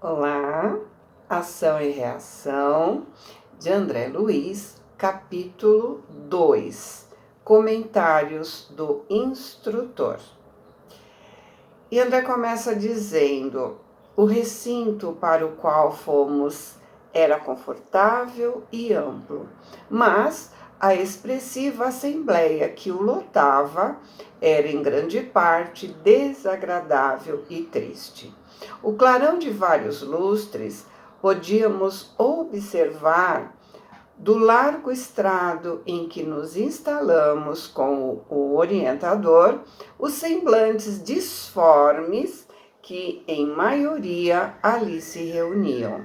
Olá, Ação e Reação, de André Luiz, capítulo 2, Comentários do Instrutor. E André começa dizendo: o recinto para o qual fomos era confortável e amplo, mas a expressiva assembleia que o lotava era em grande parte desagradável e triste. O clarão de vários lustres podíamos observar do largo estrado em que nos instalamos com o orientador, os semblantes disformes que, em maioria, ali se reuniam.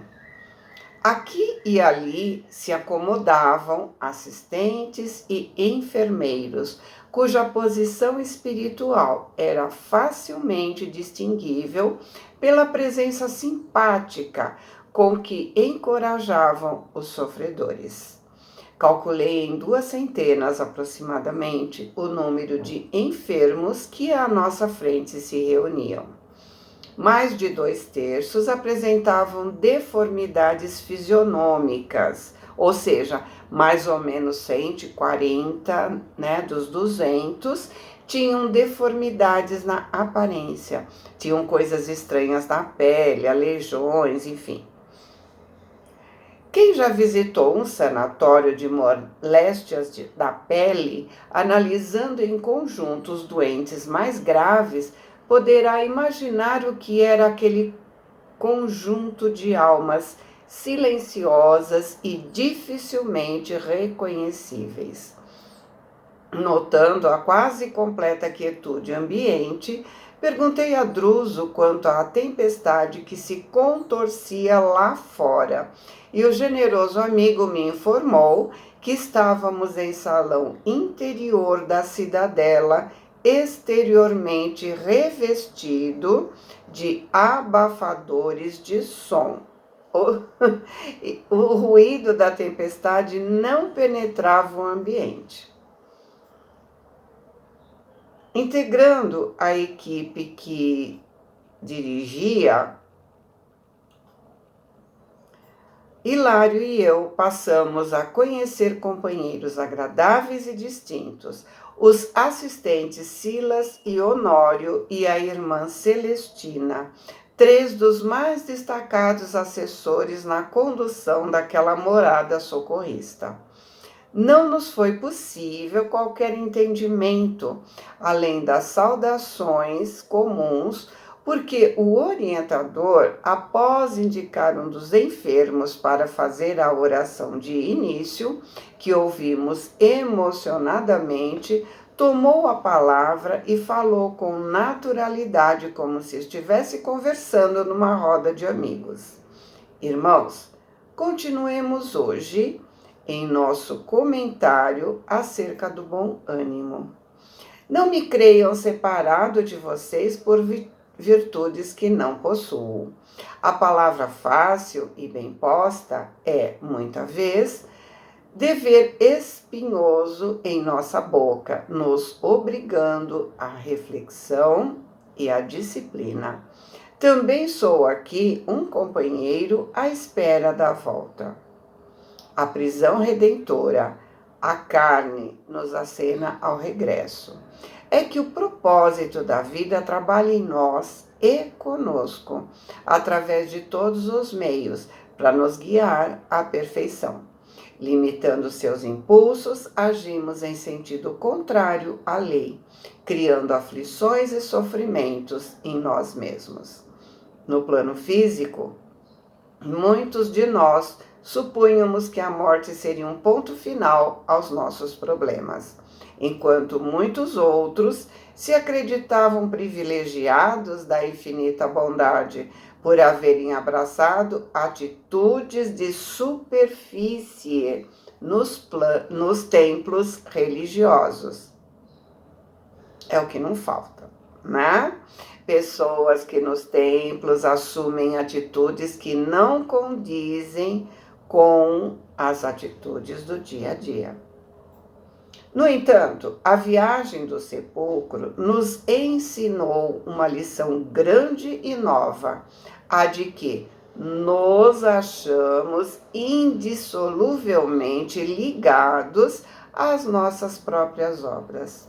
Aqui e ali se acomodavam assistentes e enfermeiros, cuja posição espiritual era facilmente distinguível pela presença simpática com que encorajavam os sofredores. Calculei em 200 aproximadamente o número de enfermos que à nossa frente se reuniam. Mais de 2/3 apresentavam deformidades fisionômicas, ou seja, mais ou menos 140, dos 200, tinham deformidades na aparência, tinham coisas estranhas na pele, aleijões, enfim. Quem já visitou um sanatório de moléstias da pele, analisando em conjunto os doentes mais graves, poderá imaginar o que era aquele conjunto de almas silenciosas e dificilmente reconhecíveis. Notando a quase completa quietude ambiente, perguntei a Druso quanto à tempestade que se contorcia lá fora, e o generoso amigo me informou que estávamos em salão interior da cidadela, exteriormente revestido de abafadores de som. O ruído da tempestade não penetrava o ambiente. Integrando a equipe que dirigia, Hilário e eu passamos a conhecer companheiros agradáveis e distintos, os assistentes Silas e Honório e a irmã Celestina, 3 dos mais destacados assessores na condução daquela morada socorrista. Não nos foi possível qualquer entendimento, além das saudações comuns, porque o orientador, após indicar um dos enfermos para fazer a oração de início, que ouvimos emocionadamente, tomou a palavra e falou com naturalidade, como se estivesse conversando numa roda de amigos. Irmãos, continuemos hoje em nosso comentário acerca do bom ânimo. Não me creiam separado de vocês por virtudes que não possuo. A palavra fácil e bem posta é, muita vez, dever espinhoso em nossa boca, nos obrigando à reflexão e à disciplina. Também sou aqui um companheiro à espera da volta. A prisão redentora, a carne nos acena ao regresso. É que o propósito da vida trabalha em nós e conosco, através de todos os meios, para nos guiar à perfeição. Limitando seus impulsos, agimos em sentido contrário à lei, criando aflições e sofrimentos em nós mesmos. No plano físico, muitos de nós supunhamos que a morte seria um ponto final aos nossos problemas, enquanto muitos outros se acreditavam privilegiados da infinita bondade por haverem abraçado atitudes de superfície nos templos religiosos. É o que não falta, né? Pessoas que nos templos assumem atitudes que não condizem com as atitudes do dia a dia. No entanto, a viagem do sepulcro nos ensinou uma lição grande e nova, a de que nos achamos indissoluvelmente ligados às nossas próprias obras.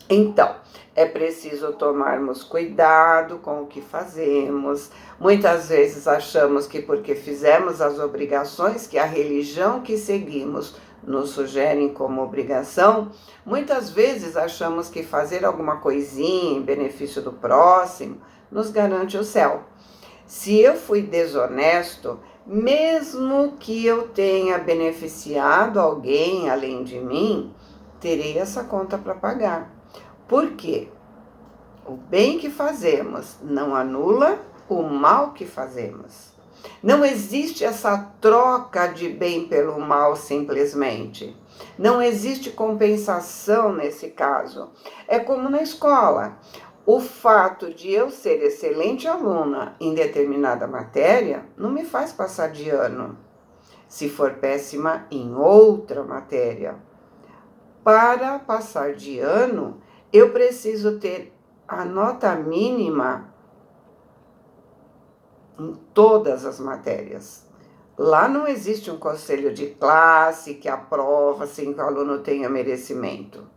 Então, é preciso tomarmos cuidado com o que fazemos. Muitas vezes achamos que porque fizemos as obrigações que a religião que seguimos nos sugerem como obrigação, muitas vezes achamos que fazer alguma coisinha em benefício do próximo nos garante o céu. Se eu fui desonesto, mesmo que eu tenha beneficiado alguém além de mim, terei essa conta para pagar. Por quê? O bem que fazemos não anula o mal que fazemos. Não existe essa troca de bem pelo mal simplesmente. Não existe compensação nesse caso. É como na escola. O fato de eu ser excelente aluna em determinada matéria não me faz passar de ano, se for péssima em outra matéria. Para passar de ano, eu preciso ter a nota mínima em todas as matérias. Lá não existe um conselho de classe que aprova sem que o aluno tenha merecimento.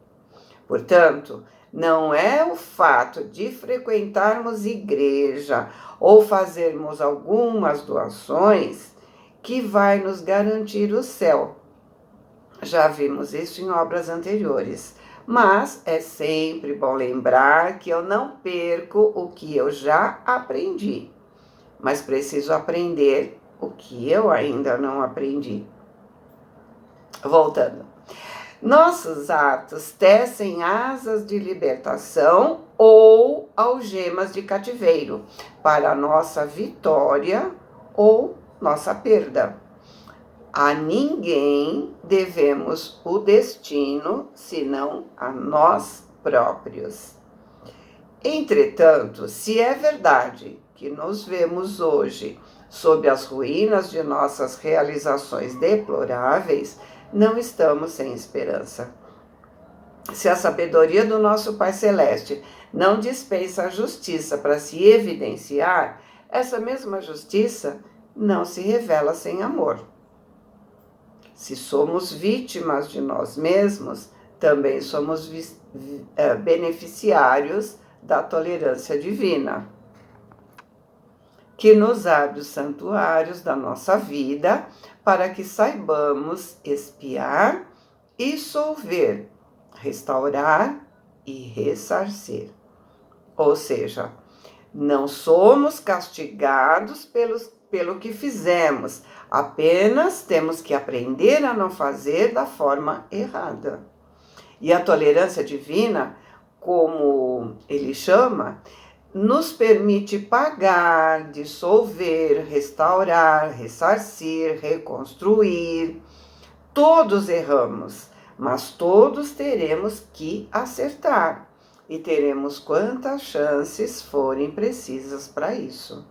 Portanto, não é o fato de frequentarmos igreja ou fazermos algumas doações que vai nos garantir o céu. Já vimos isso em obras anteriores. Mas é sempre bom lembrar que eu não perco o que eu já aprendi, mas preciso aprender o que eu ainda não aprendi. Voltando. Nossos atos tecem asas de libertação ou algemas de cativeiro para a nossa vitória ou nossa perda. A ninguém devemos o destino, senão a nós próprios. Entretanto, se é verdade que nos vemos hoje sob as ruínas de nossas realizações deploráveis, não estamos sem esperança. Se a sabedoria do nosso Pai Celeste não dispensa a justiça para se evidenciar, essa mesma justiça não se revela sem amor. Se somos vítimas de nós mesmos, também somos beneficiários da tolerância divina, que nos abre os santuários da nossa vida para que saibamos espiar e solver, restaurar e ressarcir. Ou seja, não somos castigados pelo que fizemos, apenas temos que aprender a não fazer da forma errada. E a tolerância divina, como ele chama, nos permite pagar, dissolver, restaurar, ressarcir, reconstruir. Todos erramos, mas todos teremos que acertar e teremos quantas chances forem precisas para isso.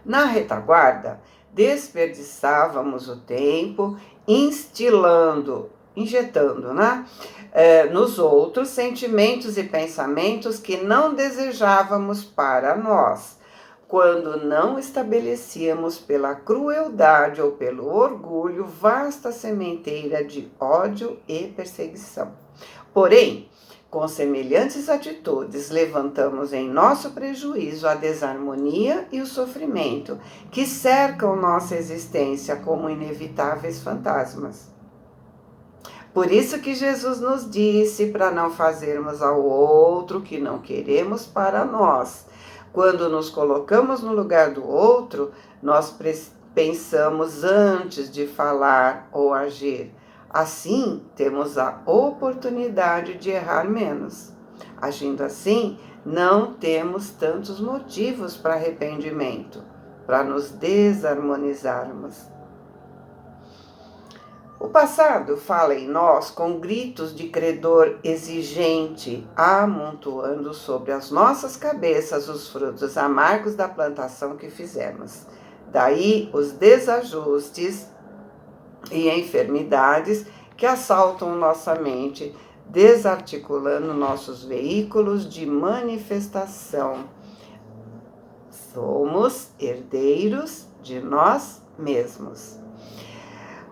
Na retaguarda, desperdiçávamos o tempo injetando, nos outros sentimentos e pensamentos que não desejávamos para nós, quando não estabelecíamos pela crueldade ou pelo orgulho vasta sementeira de ódio e perseguição. Porém, com semelhantes atitudes, levantamos em nosso prejuízo a desarmonia e o sofrimento que cercam nossa existência como inevitáveis fantasmas. Por isso que Jesus nos disse para não fazermos ao outro o que não queremos para nós. Quando nos colocamos no lugar do outro, nós pensamos antes de falar ou agir. Assim, temos a oportunidade de errar menos. Agindo assim, não temos tantos motivos para arrependimento, para nos desarmonizarmos. O passado fala em nós com gritos de credor exigente, amontoando sobre as nossas cabeças os frutos amargos da plantação que fizemos. Daí os desajustes e enfermidades que assaltam nossa mente, desarticulando nossos veículos de manifestação, somos herdeiros de nós mesmos.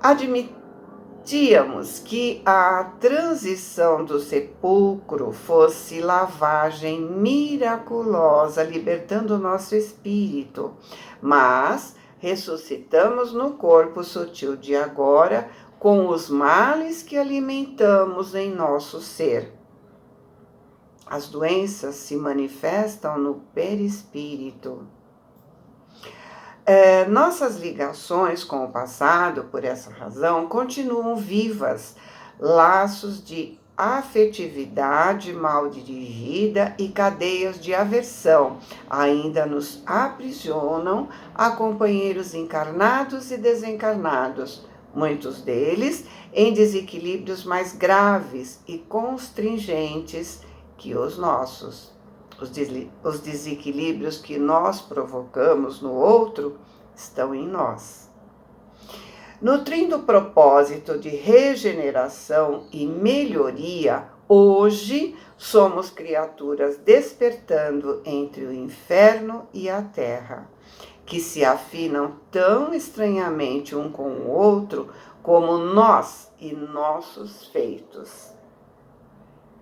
Admitíamos que a transição do sepulcro fosse lavagem miraculosa, libertando o nosso espírito, mas ressuscitamos no corpo sutil de agora, com os males que alimentamos em nosso ser. As doenças se manifestam no perispírito. Nossas ligações com o passado, por essa razão, continuam vivas. Laços de afetividade mal dirigida e cadeias de aversão ainda nos aprisionam a companheiros encarnados e desencarnados, muitos deles em desequilíbrios mais graves e constringentes que os nossos. Os desequilíbrios que nós provocamos no outro estão em nós. Nutrindo o propósito de regeneração e melhoria, hoje somos criaturas despertando entre o inferno e a terra, que se afinam tão estranhamente um com o outro como nós e nossos feitos.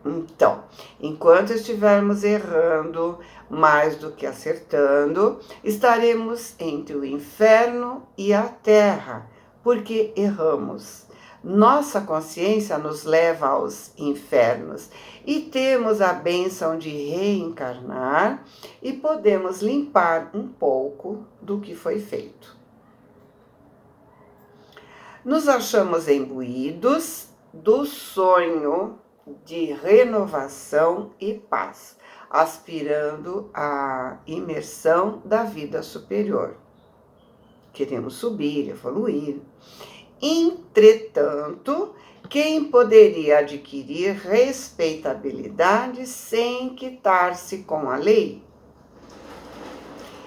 Então, enquanto estivermos errando mais do que acertando, estaremos entre o inferno e a terra, porque erramos. Nossa consciência nos leva aos infernos e temos a bênção de reencarnar e podemos limpar um pouco do que foi feito. Nos achamos imbuídos do sonho de renovação e paz, aspirando à imersão da vida superior. Queremos subir, evoluir. Entretanto, quem poderia adquirir respeitabilidade sem quitar-se com a lei?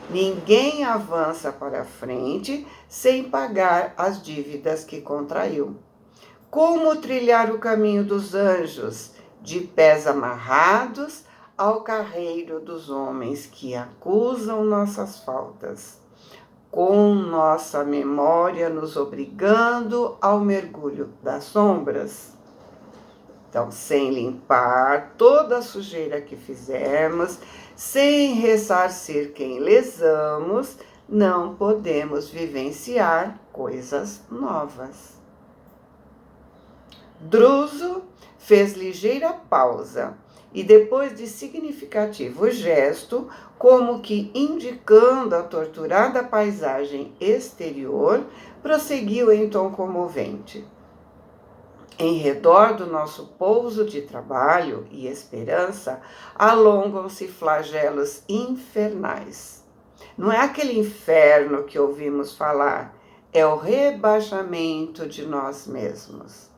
Ninguém avança para frente sem pagar as dívidas que contraiu. Como trilhar o caminho dos anjos, de pés amarrados ao carreiro dos homens que acusam nossas faltas, com nossa memória nos obrigando ao mergulho das sombras? Então, sem limpar toda a sujeira que fizemos, sem ressarcir quem lesamos, não podemos vivenciar coisas novas. Druso fez ligeira pausa e, depois de significativo gesto, como que indicando a torturada paisagem exterior, prosseguiu em tom comovente. Em redor do nosso pouso de trabalho e esperança, alongam-se flagelos infernais. Não é aquele inferno que ouvimos falar, é o rebaixamento de nós mesmos.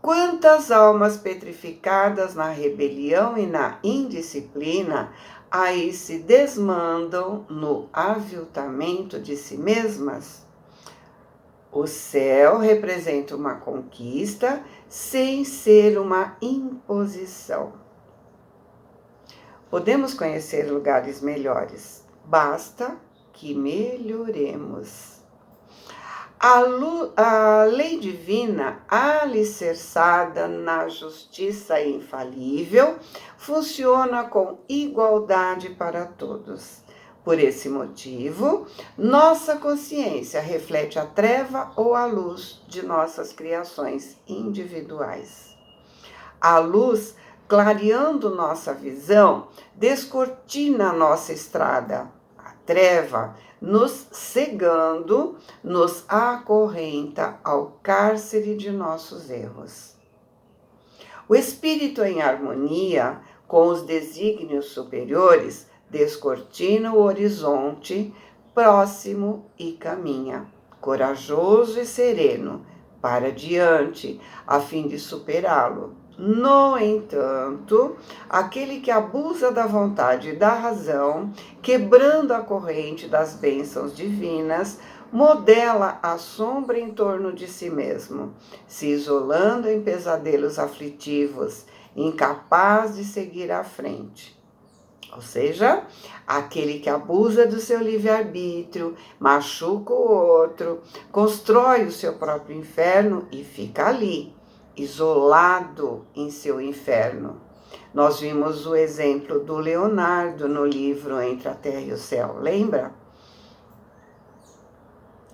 Quantas almas petrificadas na rebelião e na indisciplina aí se desmandam no aviltamento de si mesmas? O céu representa uma conquista sem ser uma imposição. Podemos conhecer lugares melhores, basta que melhoremos. A lei divina, alicerçada na justiça infalível, funciona com igualdade para todos. Por esse motivo, nossa consciência reflete a treva ou a luz de nossas criações individuais. A luz, clareando nossa visão, descortina nossa estrada. A treva, nos cegando, nos acorrenta ao cárcere de nossos erros. O espírito em harmonia com os desígnios superiores descortina o horizonte próximo e caminha, corajoso e sereno, para diante, a fim de superá-lo. No entanto, aquele que abusa da vontade e da razão, quebrando a corrente das bênçãos divinas, modela a sombra em torno de si mesmo, se isolando em pesadelos aflitivos, incapaz de seguir à frente. Ou seja, aquele que abusa do seu livre-arbítrio, machuca o outro, constrói o seu próprio inferno e fica ali, isolado em seu inferno. Nós vimos o exemplo do Leonardo no livro Entre a Terra e o Céu, lembra?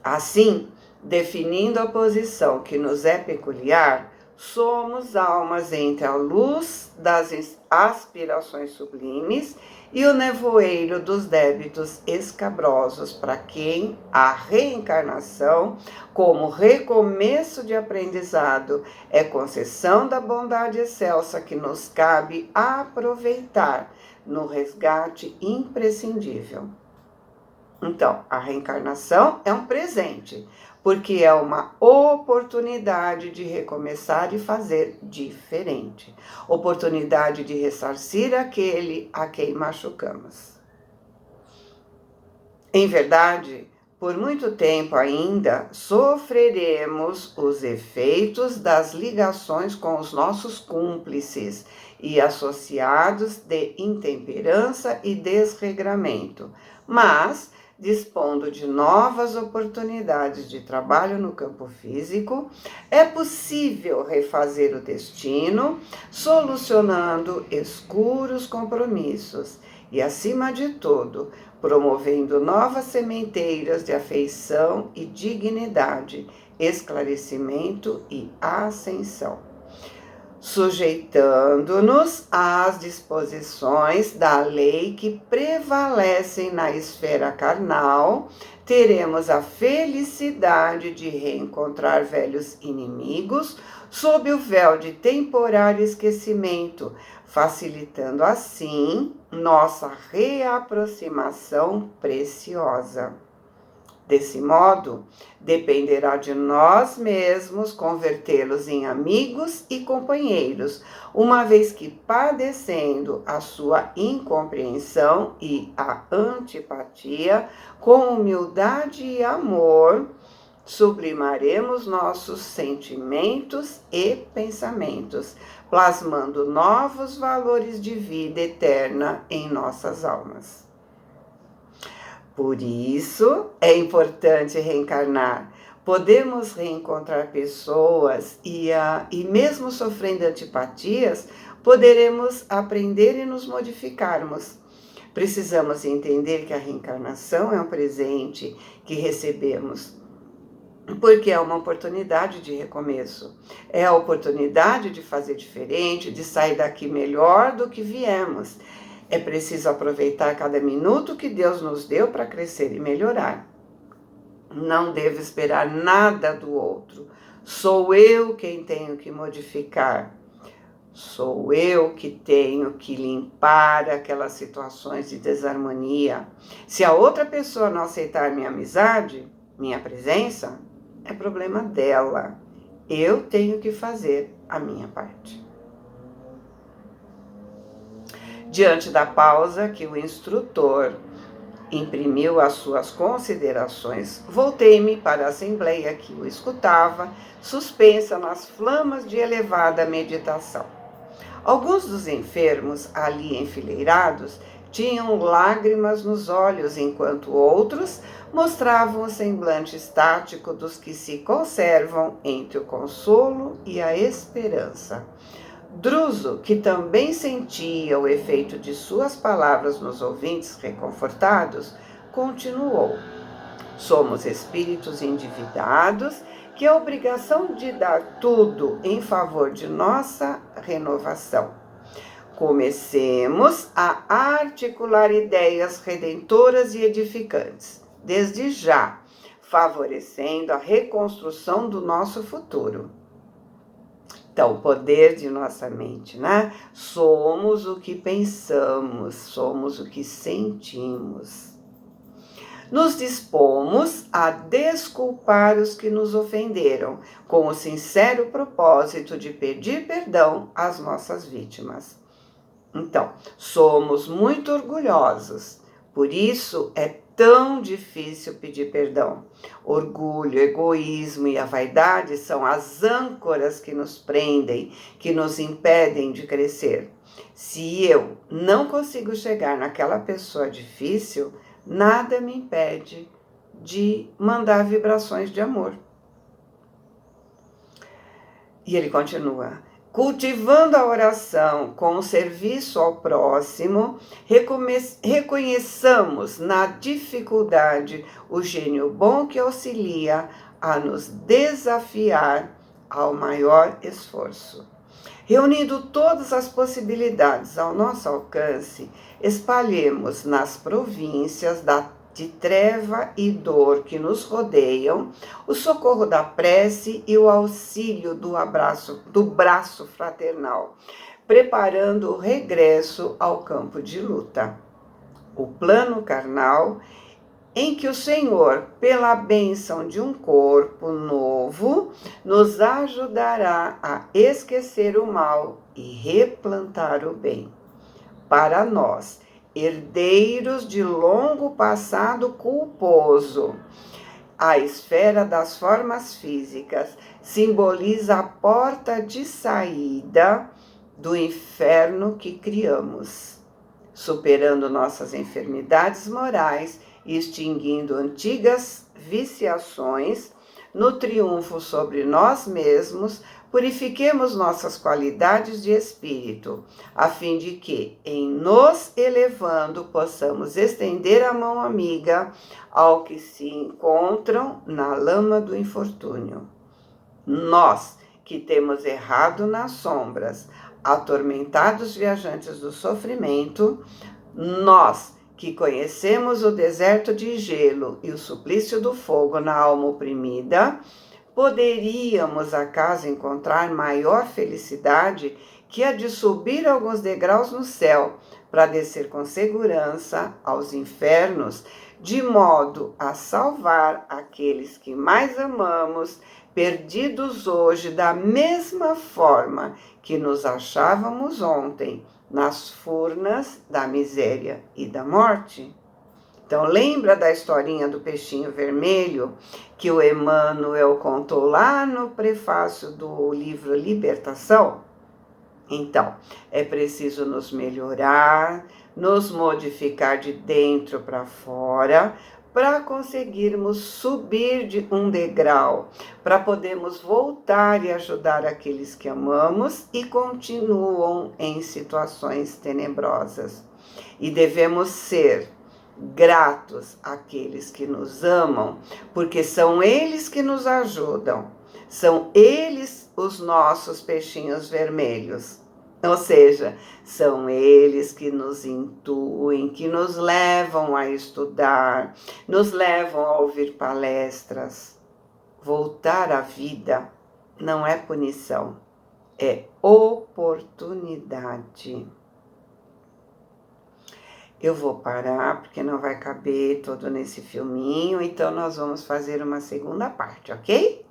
Assim, definindo a posição que nos é peculiar, somos almas entre a luz das aspirações sublimes e o nevoeiro dos débitos escabrosos, para quem a reencarnação, como recomeço de aprendizado, é concessão da bondade excelsa que nos cabe aproveitar no resgate imprescindível. Então, a reencarnação é um presente, porque é uma oportunidade de recomeçar e fazer diferente. Oportunidade de ressarcir aquele a quem machucamos. Em verdade, por muito tempo ainda sofreremos os efeitos das ligações com os nossos cúmplices e associados de intemperança e desregramento, mas dispondo de novas oportunidades de trabalho no campo físico, é possível refazer o destino, solucionando escuros compromissos e, acima de tudo, promovendo novas sementeiras de afeição e dignidade, esclarecimento e ascensão. Sujeitando-nos às disposições da lei que prevalecem na esfera carnal, teremos a felicidade de reencontrar velhos inimigos sob o véu de temporário esquecimento, facilitando assim nossa reaproximação preciosa. Desse modo, dependerá de nós mesmos convertê-los em amigos e companheiros, uma vez que, padecendo a sua incompreensão e a antipatia, com humildade e amor, sublimaremos nossos sentimentos e pensamentos, plasmando novos valores de vida eterna em nossas almas. Por isso, é importante reencarnar. Podemos reencontrar pessoas e mesmo sofrendo antipatias, poderemos aprender e nos modificarmos. Precisamos entender que a reencarnação é um presente que recebemos, porque é uma oportunidade de recomeço. É a oportunidade de fazer diferente, de sair daqui melhor do que viemos. É preciso aproveitar cada minuto que Deus nos deu para crescer e melhorar. Não devo esperar nada do outro. Sou eu quem tenho que modificar. Sou eu que tenho que limpar aquelas situações de desarmonia. Se a outra pessoa não aceitar minha amizade, minha presença, é problema dela. Eu tenho que fazer a minha parte. Diante da pausa que o instrutor imprimiu às suas considerações, voltei-me para a assembleia que o escutava, suspensa nas flamas de elevada meditação. Alguns dos enfermos ali enfileirados tinham lágrimas nos olhos, enquanto outros mostravam o semblante estático dos que se conservam entre o consolo e a esperança. Druso, que também sentia o efeito de suas palavras nos ouvintes reconfortados, continuou: somos espíritos endividados que a obrigação de dar tudo em favor de nossa renovação. Comecemos a articular ideias redentoras e edificantes, desde já, favorecendo a reconstrução do nosso futuro. Então, o poder de nossa mente, né? Somos o que pensamos, somos o que sentimos. Nos dispomos a desculpar os que nos ofenderam, com o sincero propósito de pedir perdão às nossas vítimas. Então, somos muito orgulhosos, por isso é tão difícil pedir perdão. Orgulho, egoísmo e a vaidade são as âncoras que nos prendem, que nos impedem de crescer. Se eu não consigo chegar naquela pessoa difícil, nada me impede de mandar vibrações de amor. E ele continua: cultivando a oração com o serviço ao próximo, reconheçamos na dificuldade o gênio bom que auxilia a nos desafiar ao maior esforço. Reunindo todas as possibilidades ao nosso alcance, espalhemos nas províncias de treva e dor que nos rodeiam o socorro da prece e o auxílio do braço fraternal, preparando o regresso ao campo de luta. O plano carnal em que o Senhor, pela bênção de um corpo novo, nos ajudará a esquecer o mal e replantar o bem. Para nós, herdeiros de longo passado culposo, a esfera das formas físicas simboliza a porta de saída do inferno que criamos, superando nossas enfermidades morais e extinguindo antigas viciações. No triunfo sobre nós mesmos, purifiquemos nossas qualidades de espírito, a fim de que, em nos elevando, possamos estender a mão amiga ao que se encontram na lama do infortúnio. Nós, que temos errado nas sombras, atormentados viajantes do sofrimento, nós, que conhecemos o deserto de gelo e o suplício do fogo na alma oprimida, poderíamos acaso encontrar maior felicidade que a de subir alguns degraus no céu para descer com segurança aos infernos, de modo a salvar aqueles que mais amamos, perdidos hoje da mesma forma que nos achávamos ontem, nas furnas da miséria e da morte? Então, lembra da historinha do peixinho vermelho que o Emmanuel contou lá no prefácio do livro Libertação? Então, é preciso nos melhorar, nos modificar de dentro para fora, para conseguirmos subir de um degrau, para podermos voltar e ajudar aqueles que amamos e continuam em situações tenebrosas. E devemos ser gratos àqueles que nos amam, porque são eles que nos ajudam, são eles os nossos peixinhos vermelhos. Ou seja, são eles que nos intuem, que nos levam a estudar, nos levam a ouvir palestras. Voltar à vida não é punição, é oportunidade. Eu vou parar porque não vai caber todo nesse filminho, então nós vamos fazer uma segunda parte, ok?